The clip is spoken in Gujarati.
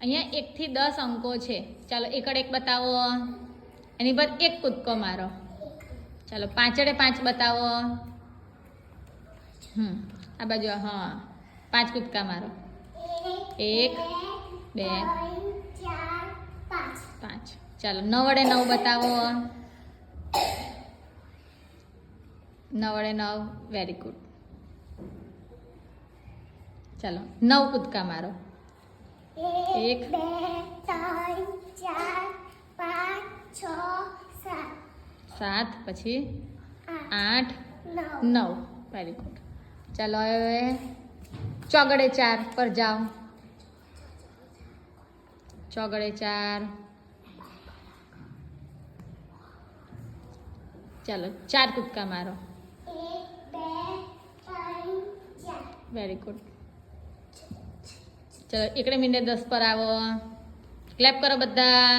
અહીંયા 1 થી 10 અંકો છે. ચાલો એકડે એક બતાવો, એની પર એક કૂદકો મારો. ચાલો પાંચડે 5 બતાવો. આ બાજુ હા 5 કૂદકા મારો. 1 2 5. ચાલો 9 વડે 9 બતાવો. 9 વડે 9. Very good. ચાલો 9 કૂદકા મારો. 1 2 3 4 5 6 7. પછી 8 9. Very good. ચાલો હવે ચોગડે 4 પર જાઓ. ચોગડે 4. ચાલો 4 કૂદકા મારો. 1 2 3 4. Very good. ચલો એકડે મીંડે 10 પર આવો. ક્લેપ કરો બધા.